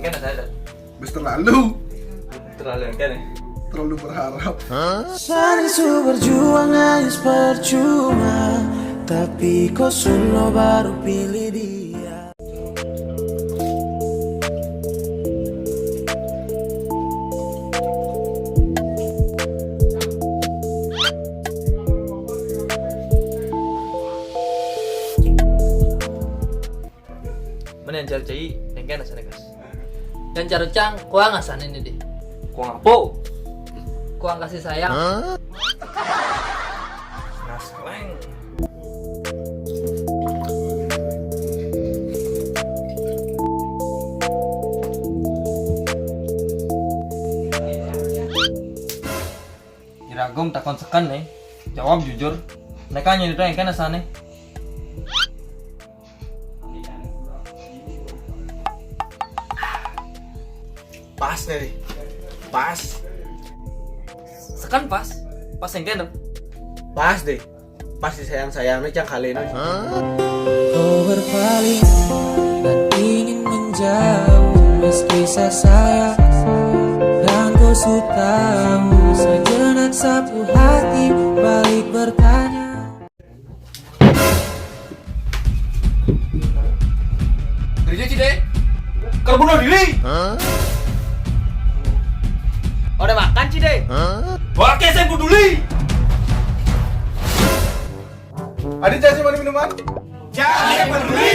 Enggak ada. Bis terlalu Enggak nih. terlalu berharap. Sanisu berjuang hanya percuma, tapi kau suno baru pilih dia. Mana yang cari enggak ada sana guys. Dan carucang kuang asan ini deh. Kuang apa? Kuang kasih sayang. Nasleng. Iragom takon sekan nih. Jawab jujur. Mereka nyari yang kan asane. Pas nih. Pas. Sekan pas. Pas yang kan. Pas deh. Pas disayang-sayangnya cang kali ini. Kau berpaling dan ingin menjauh, meski saya sayang dan kau tahu. Sejenak sapu hati balik bertanya. Gereja Cide. Kau bunuh diri. Udah makan Cide. Oke, saya peduli. Adik jangan mana minuman? Jangan peduli.